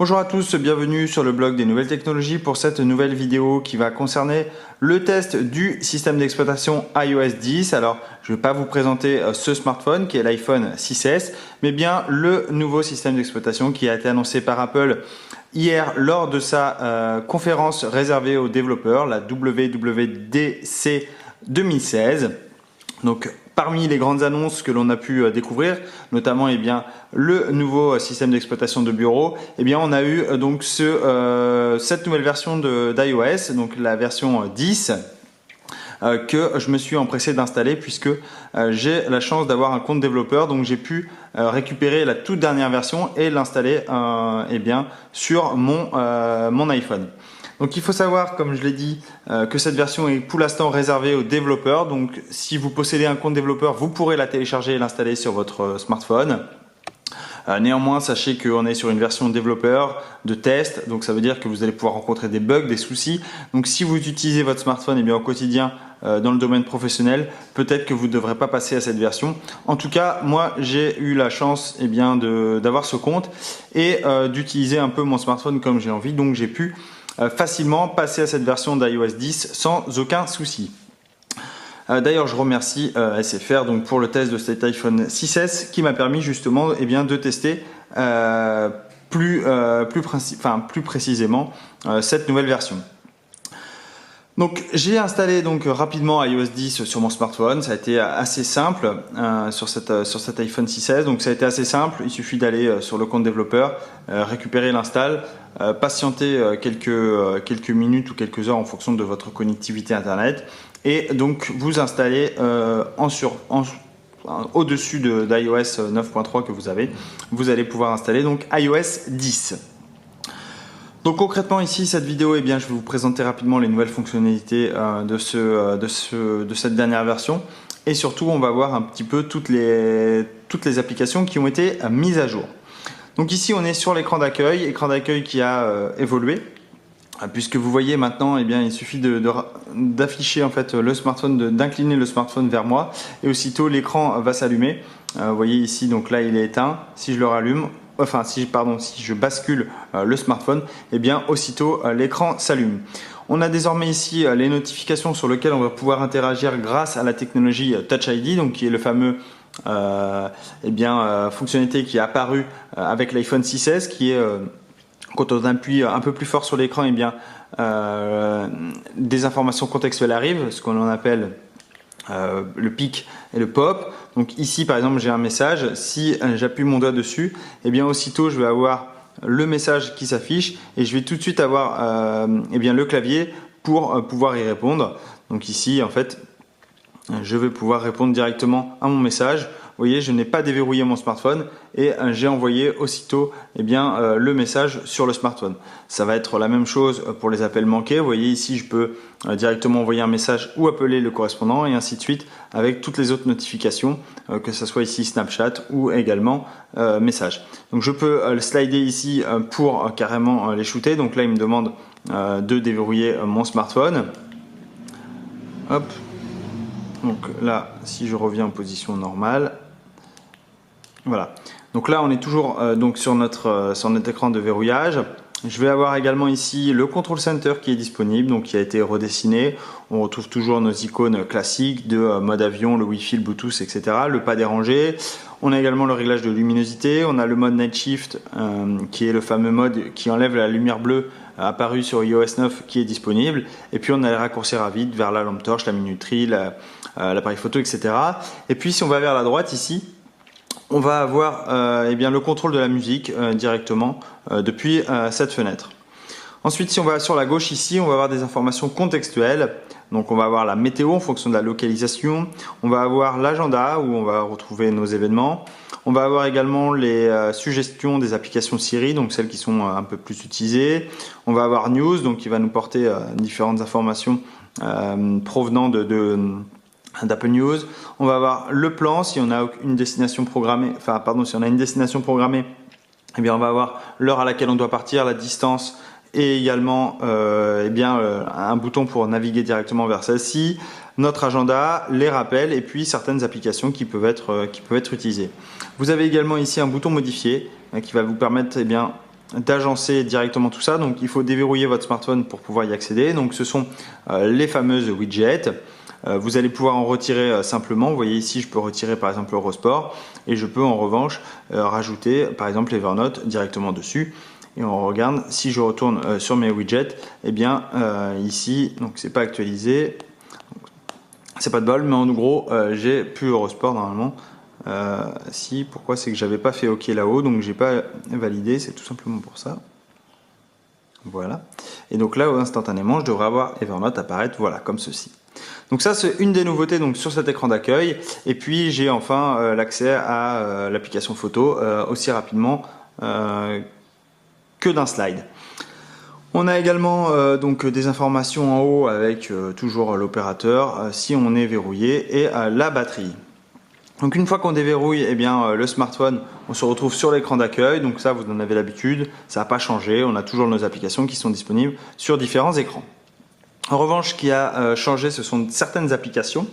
Bonjour à tous, bienvenue sur le blog des nouvelles technologies pour cette nouvelle vidéo qui va concerner le test du système d'exploitation iOS 10. Alors, je ne vais pas vous présenter ce smartphone qui est l'iPhone 6S, mais bien le nouveau système d'exploitation qui a été annoncé par Apple hier lors de sa conférence réservée aux développeurs, la WWDC 2016. Donc, parmi les grandes annonces que l'on a pu découvrir, notamment le nouveau système d'exploitation de bureau, on a eu donc cette nouvelle version d'iOS, donc la version 10, que je me suis empressé d'installer puisque j'ai la chance d'avoir un compte développeur, donc j'ai pu récupérer la toute dernière version et l'installer sur mon iPhone. Donc il faut savoir, comme je l'ai dit, que cette version est pour l'instant réservée aux développeurs. Donc si vous possédez un compte développeur, vous pourrez la télécharger et l'installer sur votre smartphone. Néanmoins, sachez qu'on est sur une version développeur de test, donc ça veut dire que vous allez pouvoir rencontrer des bugs, des soucis. Donc si vous utilisez votre smartphone au quotidien dans le domaine professionnel, peut-être que vous ne devrez pas passer à cette version. En tout cas, moi j'ai eu la chance d'avoir ce compte et d'utiliser un peu mon smartphone comme j'ai envie, donc j'ai pu facilement passer à cette version d'iOS 10 sans aucun souci. D'ailleurs, je remercie SFR pour le test de cet iPhone 6S qui m'a permis justement de tester plus précisément cette nouvelle version. Donc j'ai installé rapidement iOS 10 sur mon smartphone, ça a été assez simple sur cet iPhone 6S, donc ça a été assez simple, il suffit d'aller sur le compte développeur, récupérer l'install, patienter quelques minutes ou quelques heures en fonction de votre connectivité internet et donc vous installez au-dessus d'iOS 9.3 que vous allez pouvoir installer donc iOS 10. Donc concrètement ici cette vidéo, je vais vous présenter rapidement les nouvelles fonctionnalités de cette dernière version et surtout on va voir un petit peu toutes les applications qui ont été mises à jour. Donc ici on est sur l'écran d'accueil qui a évolué puisque vous voyez maintenant il suffit d'afficher le smartphone, d'incliner le smartphone vers moi et aussitôt l'écran va s'allumer. Vous voyez ici donc là il est éteint, si je le rallume, si je bascule le smartphone, aussitôt l'écran s'allume. On a désormais ici les notifications sur lesquelles on va pouvoir interagir grâce à la technologie Touch ID, donc qui est le fameux fonctionnalité qui est apparue avec l'iPhone 6S, qui est quand on appuie un peu plus fort sur l'écran, des informations contextuelles arrivent, ce qu'on appelle le pic et le pop. Donc ici par exemple j'ai un message, si j'appuie mon doigt dessus, aussitôt je vais avoir le message qui s'affiche et je vais tout de suite avoir le clavier pour pouvoir y répondre. Donc ici je vais pouvoir répondre directement à mon message. Vous voyez, je n'ai pas déverrouillé mon smartphone et j'ai envoyé aussitôt le message sur le smartphone. Ça va être la même chose pour les appels manqués. Vous voyez ici, je peux directement envoyer un message ou appeler le correspondant et ainsi de suite avec toutes les autres notifications, que ce soit ici Snapchat ou également message. Donc je peux slider ici pour carrément les shooter. Donc là, il me demande de déverrouiller mon smartphone. Hop. Donc là, si je reviens en position normale, voilà. Donc là, on est toujours sur notre écran de verrouillage. Je vais avoir également ici le Control Center qui est disponible, donc qui a été redessiné. On retrouve toujours nos icônes classiques de mode avion, le Wi-Fi, le Bluetooth, etc. Le pas dérangé. On a également le réglage de luminosité. On a le mode Night Shift qui est le fameux mode qui enlève la lumière bleue apparue sur iOS 9 qui est disponible. Et puis on a les raccourcis rapides vers la lampe torche, la minuterie, l'appareil photo, etc. Et puis si on va vers la droite ici, on va avoir le contrôle de la musique directement depuis cette fenêtre. Ensuite, si on va sur la gauche ici, on va avoir des informations contextuelles. Donc on va avoir la météo en fonction de la localisation. On va avoir l'agenda où on va retrouver nos événements. On va avoir également les suggestions des applications Siri, donc celles qui sont un peu plus utilisées. On va avoir News, donc qui va nous porter différentes informations provenant d'Apple News. On va avoir le plan si on a une destination programmée, si on a une destination programmée, on va avoir l'heure à laquelle on doit partir, la distance et également un bouton pour naviguer directement vers celle-ci, notre agenda, les rappels et puis certaines applications qui peuvent être utilisées. Vous avez également ici un bouton modifié qui va vous permettre d'agencer directement tout ça. Donc il faut déverrouiller votre smartphone pour pouvoir y accéder. Donc ce sont les fameuses widgets. Vous allez pouvoir en retirer simplement. Vous voyez ici, je peux retirer par exemple Eurosport et je peux en revanche rajouter par exemple Evernote directement dessus. Et on regarde, si je retourne sur mes widgets, et bien ici, donc c'est pas actualisé, c'est pas de bol, mais en gros j'ai plus Eurosport normalement. Si, pourquoi? C'est que j'avais pas fait OK là-haut, donc j'ai pas validé, c'est tout simplement pour ça. Voilà. Et donc là, instantanément, je devrais avoir Evernote apparaître, voilà, comme ceci. Donc ça, c'est une des nouveautés donc, sur cet écran d'accueil. Et puis, j'ai enfin l'accès à l'application photo aussi rapidement que d'un slide. On a également donc des informations en haut avec toujours l'opérateur, si on est verrouillé, et la batterie. Donc une fois qu'on déverrouille eh bien, le smartphone, on se retrouve sur l'écran d'accueil. Donc ça, vous en avez l'habitude, ça n'a pas changé. On a toujours nos applications qui sont disponibles sur différents écrans. En revanche, ce qui a changé, ce sont certaines applications.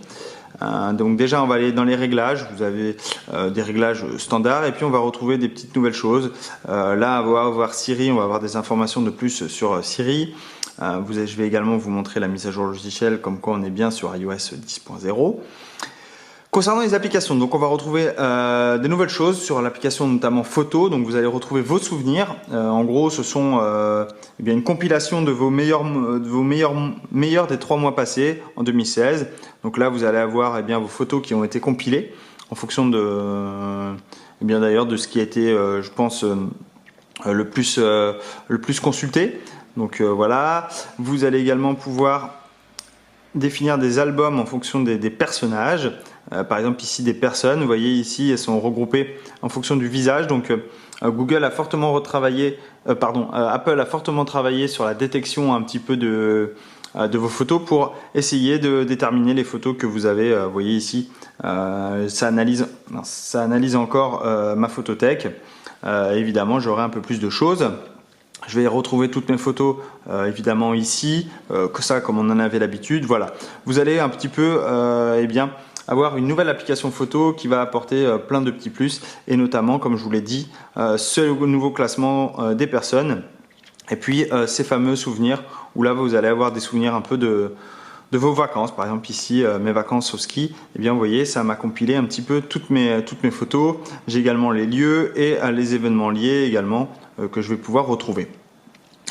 Donc déjà, on va aller dans les réglages. Vous avez des réglages standards et puis on va retrouver des petites nouvelles choses. Là, on va avoir Siri, on va avoir des informations de plus sur Siri. Je vais également vous montrer la mise à jour logicielle, comme quoi on est bien sur iOS 10.0. Concernant les applications, donc on va retrouver des nouvelles choses sur l'application notamment photo. Donc vous allez retrouver vos souvenirs. En gros, ce sont eh bien, une compilation de vos meilleurs des 3 mois passés en 2016. Donc là, vous allez avoir eh bien, vos photos qui ont été compilées en fonction de, eh bien, d'ailleurs de ce qui a été, je pense, le plus consulté. Donc voilà. Vous allez également pouvoir définir des albums en fonction des personnages. Par exemple ici des personnes, vous voyez ici elles sont regroupées en fonction du visage. Donc Google a fortement retravaillé, Apple a fortement travaillé sur la détection un petit peu de vos photos pour essayer de déterminer les photos que vous avez. Vous voyez ici, ça analyse encore ma photothèque. Évidemment, j'aurai un peu plus de choses. Je vais retrouver toutes mes photos évidemment ici, que ça comme on en avait l'habitude. Voilà, vous allez un petit peu eh bien, avoir une nouvelle application photo qui va apporter plein de petits plus et notamment, comme je vous l'ai dit, ce nouveau classement des personnes et puis ces fameux souvenirs où là vous allez avoir des souvenirs un peu de vos vacances. Par exemple ici mes vacances au ski, eh bien vous voyez ça m'a compilé un petit peu toutes mes photos. J'ai également les lieux et les événements liés également que je vais pouvoir retrouver.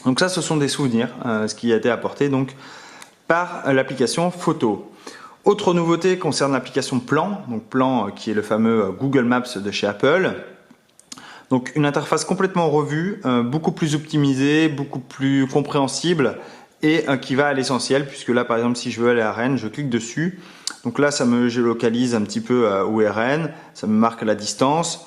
Donc ça, ce sont des souvenirs, ce qui a été apporté donc par l'application photo. Autre nouveauté concerne l'application Plan, donc Plan qui est le fameux Google Maps de chez Apple. Donc une interface complètement revue, beaucoup plus optimisée, beaucoup plus compréhensible et qui va à l'essentiel, puisque là par exemple si je veux aller à Rennes, je clique dessus. Donc là ça me géolocalise un petit peu où est Rennes, ça me marque la distance.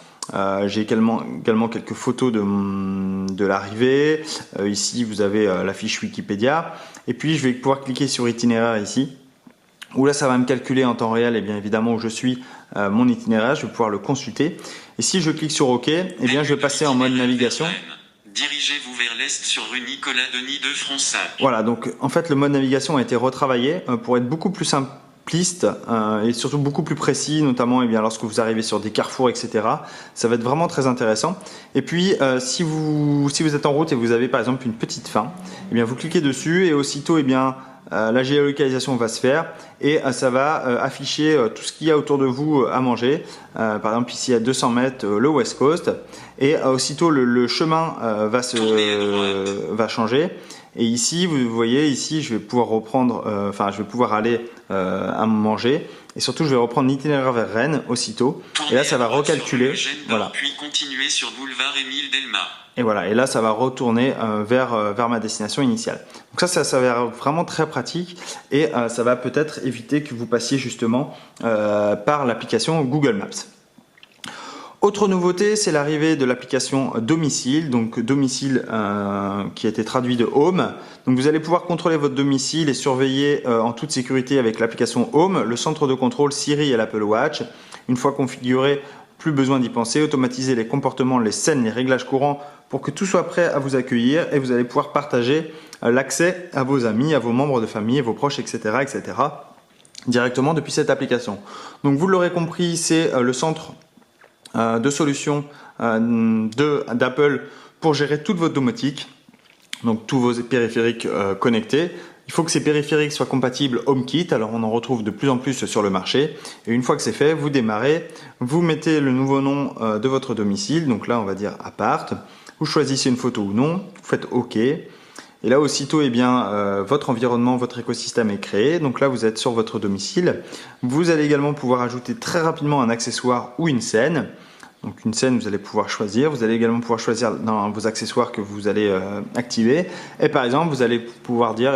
J'ai également quelques photos de l'arrivée. Ici vous avez la fiche Wikipédia et puis je vais pouvoir cliquer sur itinéraire ici où là ça va me calculer en temps réel et bien évidemment où je suis mon itinéraire, je vais pouvoir le consulter et si je clique sur OK, et bien je vais passer en mode navigation. Dirigez-vous vers l'est sur rue Nicolas Denis de France 5. Voilà, donc en fait le mode navigation a été retravaillé pour être beaucoup plus simple et surtout beaucoup plus précis, notamment eh bien, lorsque vous arrivez sur des carrefours, etc. Ça va être vraiment très intéressant. Et puis, si vous êtes en route et vous avez par exemple une petite faim, eh bien, vous cliquez dessus et aussitôt eh bien, la géolocalisation va se faire et ça va afficher tout ce qu'il y a autour de vous à manger. Par exemple, ici à 200 mètres, le West Coast. Et aussitôt, le chemin va changer. Et ici, vous voyez, ici, je vais pouvoir reprendre, je vais pouvoir aller à manger. Et surtout, je vais reprendre l'itinéraire vers Rennes aussitôt. Et là, ça va recalculer. Voilà. Puis continuer sur boulevard Émile Delmas. Et voilà. Et là, ça va retourner vers ma destination initiale. Donc ça s'avère vraiment très pratique. Et ça va peut-être éviter que vous passiez justement par l'application Google Maps. Autre nouveauté, c'est l'arrivée de l'application Domicile, donc Domicile qui a été traduit de Home. Donc vous allez pouvoir contrôler votre domicile et surveiller en toute sécurité avec l'application Home, le centre de contrôle Siri et l'Apple Watch. Une fois configuré, plus besoin d'y penser, automatiser les comportements, les scènes, les réglages courants pour que tout soit prêt à vous accueillir et vous allez pouvoir partager l'accès à vos amis, à vos membres de famille, vos proches, etc. directement depuis cette application. Donc vous l'aurez compris, c'est le centre de solutions d'Apple pour gérer toute votre domotique, donc tous vos périphériques connectés. Il faut que ces périphériques soient compatibles HomeKit, alors on en retrouve de plus en plus sur le marché. Et une fois que c'est fait, vous démarrez, vous mettez le nouveau nom de votre domicile, donc là on va dire appart, vous choisissez une photo ou non, vous faites OK. Et là aussitôt, votre environnement, votre écosystème est créé, donc là vous êtes sur votre domicile. Vous allez également pouvoir ajouter très rapidement un accessoire ou une scène. Donc une scène, vous allez pouvoir choisir. Vous allez également pouvoir choisir dans vos accessoires que vous allez activer. Et par exemple, vous allez pouvoir dire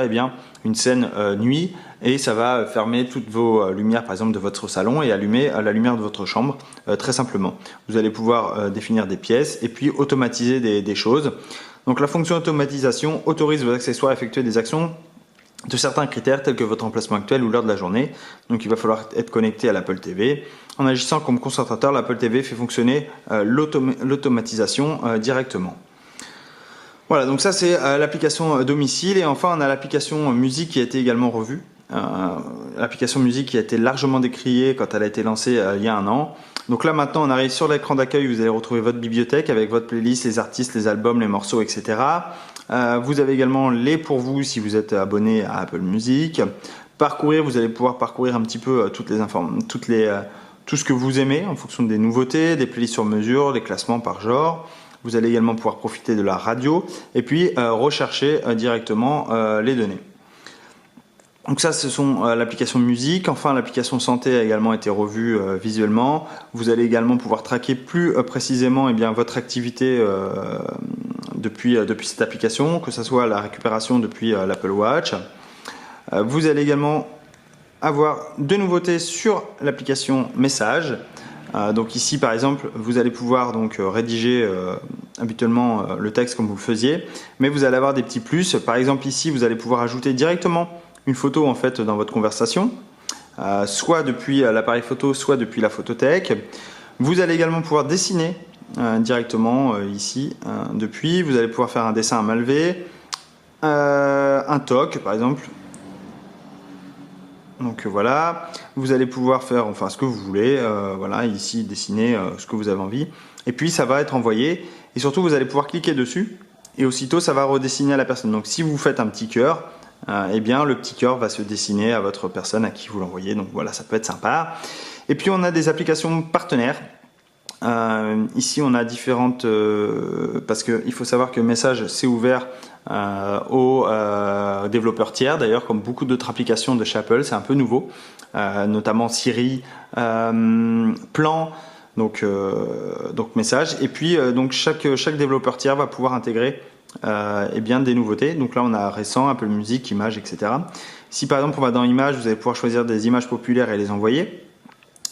une scène nuit et ça va fermer toutes vos lumières par exemple de votre salon et allumer la lumière de votre chambre très simplement. Vous allez pouvoir définir des pièces et puis automatiser des choses. Donc la fonction automatisation autorise vos accessoires à effectuer des actions de certains critères tels que votre emplacement actuel ou l'heure de la journée. Donc il va falloir être connecté à l'Apple TV. En agissant comme concentrateur, l'Apple TV fait fonctionner l'automatisation directement. Voilà, donc ça c'est l'application domicile. Et enfin on a l'application musique qui a été également revue. L'application musique qui a été largement décriée quand elle a été lancée il y a 1 an. Donc là maintenant on arrive sur l'écran d'accueil, vous allez retrouver votre bibliothèque avec votre playlist, les artistes, les albums, les morceaux, etc. Vous avez également les pour vous si vous êtes abonné à Apple Music. Parcourir, vous allez pouvoir parcourir un petit peu tout ce que vous aimez en fonction des nouveautés, des playlists sur mesure, les classements par genre. Vous allez également pouvoir profiter de la radio et puis rechercher directement les données. Donc ça, ce sont l'application musique. Enfin, l'application santé a également été revue visuellement. Vous allez également pouvoir traquer plus précisément votre activité depuis cette application, que ce soit la récupération depuis l'Apple Watch. Vous allez également avoir deux nouveautés sur l'application message. Donc ici, par exemple, vous allez pouvoir rédiger habituellement le texte comme vous le faisiez, mais vous allez avoir des petits plus. Par exemple, ici, vous allez pouvoir ajouter directement une photo en fait dans votre conversation, soit depuis l'appareil photo, soit depuis la photothèque. Vous allez également pouvoir dessiner directement ici depuis. Vous allez pouvoir faire un dessin à main levée, un toc par exemple. Donc voilà, vous allez pouvoir faire ce que vous voulez, voilà, ici dessiner ce que vous avez envie. Et puis ça va être envoyé et surtout vous allez pouvoir cliquer dessus et aussitôt ça va redessiner à la personne. Donc si vous faites un petit cœur, le petit cœur va se dessiner à votre personne à qui vous l'envoyez. Donc voilà, ça peut être sympa. Et puis on a des applications partenaires. Ici on a différentes parce qu'il faut savoir que Message c'est ouvert aux développeurs tiers, d'ailleurs comme beaucoup d'autres applications de chez Apple, c'est un peu nouveau, notamment Siri, Plan, donc Message. Et puis chaque développeur tiers va pouvoir intégrer des nouveautés. Donc là on a récent, Apple Music, images, etc. Si par exemple on va dans images, vous allez pouvoir choisir des images populaires et les envoyer.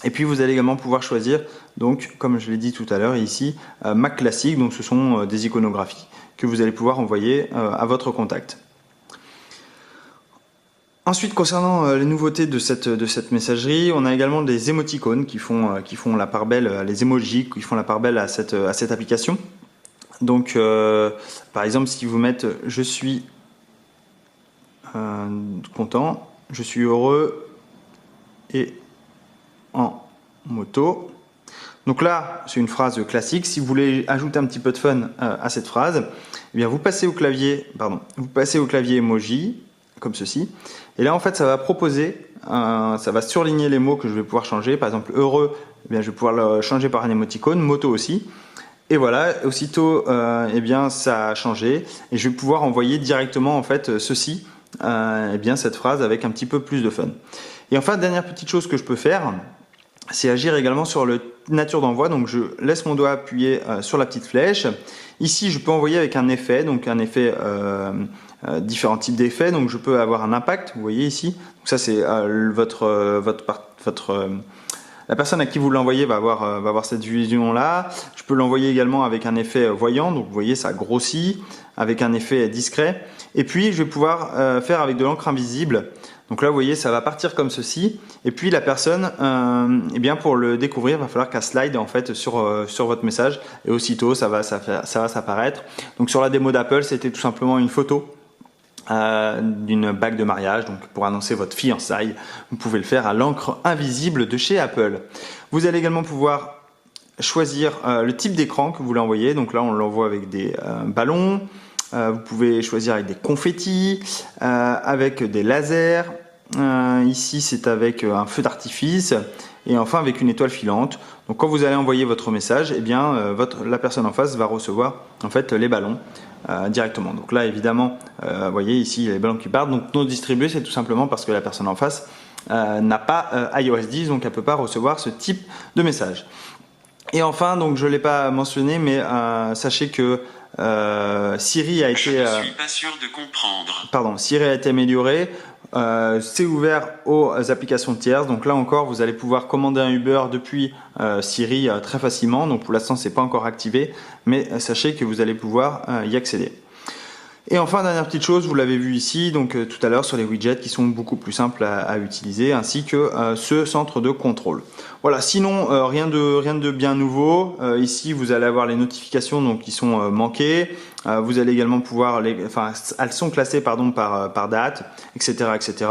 Et puis vous allez également pouvoir choisir, donc comme je l'ai dit tout à l'heure ici, Mac classique, donc ce sont des iconographies que vous allez pouvoir envoyer à votre contact. Ensuite, concernant les nouveautés de cette messagerie, on a également des émoticônes qui font la part belle, les emojis qui font la part belle à cette application. Donc par exemple, si vous mettez « je suis content »,« je suis heureux » et en moto. Donc là, c'est une phrase classique. Si vous voulez ajouter un petit peu de fun à cette phrase, vous passez au clavier emoji, comme ceci. Et là, en fait, ça va proposer, ça va surligner les mots que je vais pouvoir changer. Par exemple, heureux, je vais pouvoir le changer par un émoticône, moto aussi. Et voilà, aussitôt, ça a changé. Et je vais pouvoir envoyer directement, en fait, ceci, cette phrase avec un petit peu plus de fun. Et enfin, dernière petite chose que je peux faire, c'est agir également sur la nature d'envoi. Donc je laisse mon doigt appuyé sur la petite flèche. Ici, je peux envoyer avec un effet, donc un effet, différents types d'effets. Donc je peux avoir un impact, vous voyez ici. Donc ça c'est la personne à qui vous l'envoyez va avoir cette vision-là. Je peux l'envoyer également avec un effet voyant, donc vous voyez ça grossit, avec un effet discret. Et puis je vais pouvoir faire avec de l'encre invisible. Donc là, vous voyez, ça va partir comme ceci. Et puis la personne, pour le découvrir, il va falloir qu'elle slide en fait sur votre message. Et aussitôt, ça va s'apparaître. Donc sur la démo d'Apple, c'était tout simplement une photo d'une bague de mariage. Donc pour annoncer votre fiançailles, vous pouvez le faire à l'encre invisible de chez Apple. Vous allez également pouvoir choisir le type d'écran que vous voulez envoyer. Donc là, on l'envoie avec des ballons. Vous pouvez choisir avec des confettis, avec des lasers. Ici, c'est avec un feu d'artifice. Et enfin, avec une étoile filante. Donc quand vous allez envoyer votre message, eh bien, la personne en face va recevoir en fait les ballons directement. Donc là, évidemment, vous voyez ici les ballons qui partent. Donc non distribués, c'est tout simplement parce que la personne en face n'a pas iOS 10, donc elle ne peut pas recevoir ce type de message. Et enfin, donc je ne l'ai pas mentionné, mais sachez que Siri a été... Je ne suis pas sûr de comprendre. Pardon, Siri a été amélioré. C'est ouvert aux applications tierces. Donc là encore, vous allez pouvoir commander un Uber depuis Siri très facilement. Donc pour l'instant, c'est pas encore activé, mais sachez que vous allez pouvoir y accéder. Et enfin, dernière petite chose, vous l'avez vu ici, donc tout à l'heure sur les widgets qui sont beaucoup plus simples à utiliser, ainsi que ce centre de contrôle. Voilà, sinon rien de bien nouveau. Ici, vous allez avoir les notifications donc qui sont manquées. Vous allez également pouvoir elles sont classées par date, etc., etc.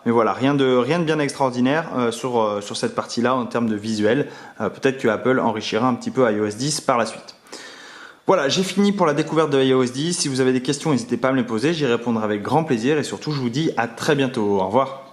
Mais voilà, rien de bien extraordinaire sur cette partie-là en termes de visuel. Peut-être que Apple enrichira un petit peu iOS 10 par la suite. Voilà, j'ai fini pour la découverte de iOS 10. Si vous avez des questions, n'hésitez pas à me les poser. J'y répondrai avec grand plaisir et surtout, je vous dis à très bientôt. Au revoir.